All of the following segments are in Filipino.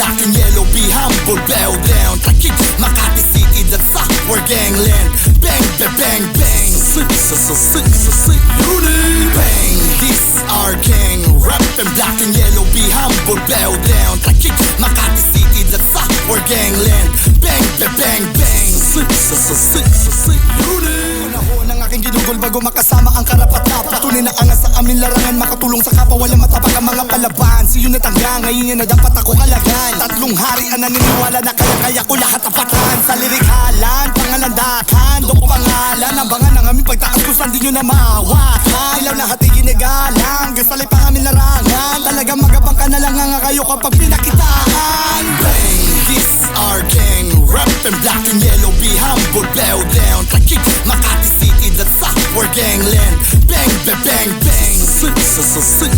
black and yellow, be humble, bow down. Takik, Makati City, that's our gangland. Bang, bang, bang, bang. Sick, unit. Bang, this our gang. Rap and black and yellow, be humble, bow down. Takik, Makati City, that's our gangland. Bang, bang, bang, bang. Sick, unit. Panahon ng aking ginugol bago makasama ang karapat-dapat. Tunay na angas sa aming larangan, makatulong sa kapwa, walang matapag ang mga palaban. Si unit hanggang ngayon yan na dapat ako kalagan. Tatlong harian na naniniwala na kaya ko lahat apatan. Sa lirikhalan, pangalandakan, doon ko pangalan. Abangan ang aming pagtakas kung saan di nyo na mahawakan. Ilaw na hati ginigalang, gasalay pa aming larangan. Talagang magabang ka na lang nga kayo kapag pinakitaan. Bang, this our gang. Rap and black and yellow, be humble, bow down. Takik, Makati City, that's our gangland. Bang, bang, bang, bang. Sick, unit.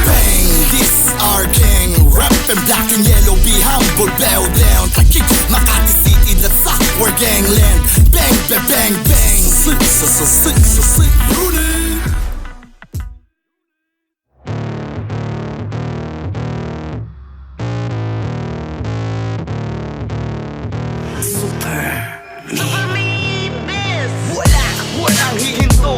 Bang, this our gang. Rap and black and yellow, be humble, bow down. Takik, Makati City, that's our gangland. Bang, bang, bang, bang. Sick, unit. Walang hihinto.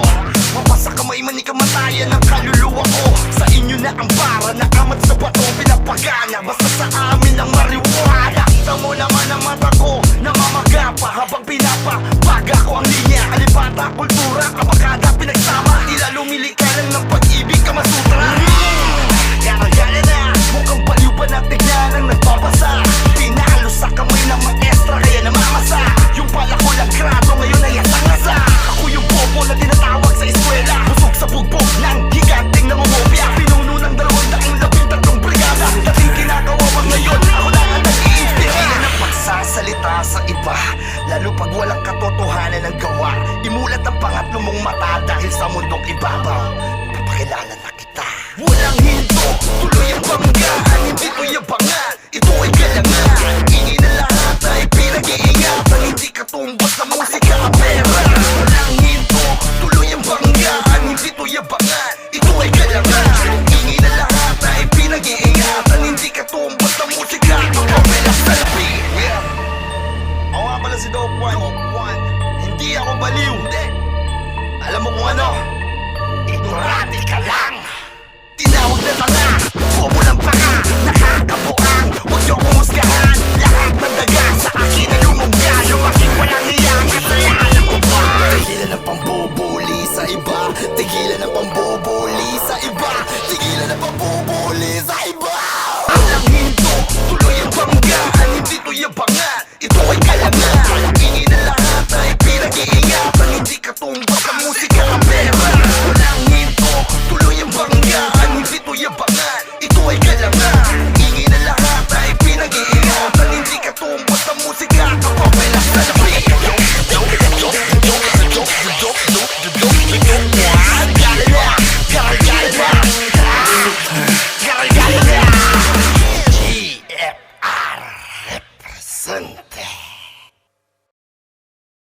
Mapasa kamay man ikamatayan ng kaluluwa ko. Sa inyo na ang para na amat sa bato pinapagana. Basta sa amin ang mariwala. Kita mo naman ang mata ko namamagapa habang pinapabaga ko ang linya. Alipata, kultura, kabakada, pinagsama. Tila lumilikaran ng pag-ibig, Kamasutra. Gana na, mukhang baliw pa natin na.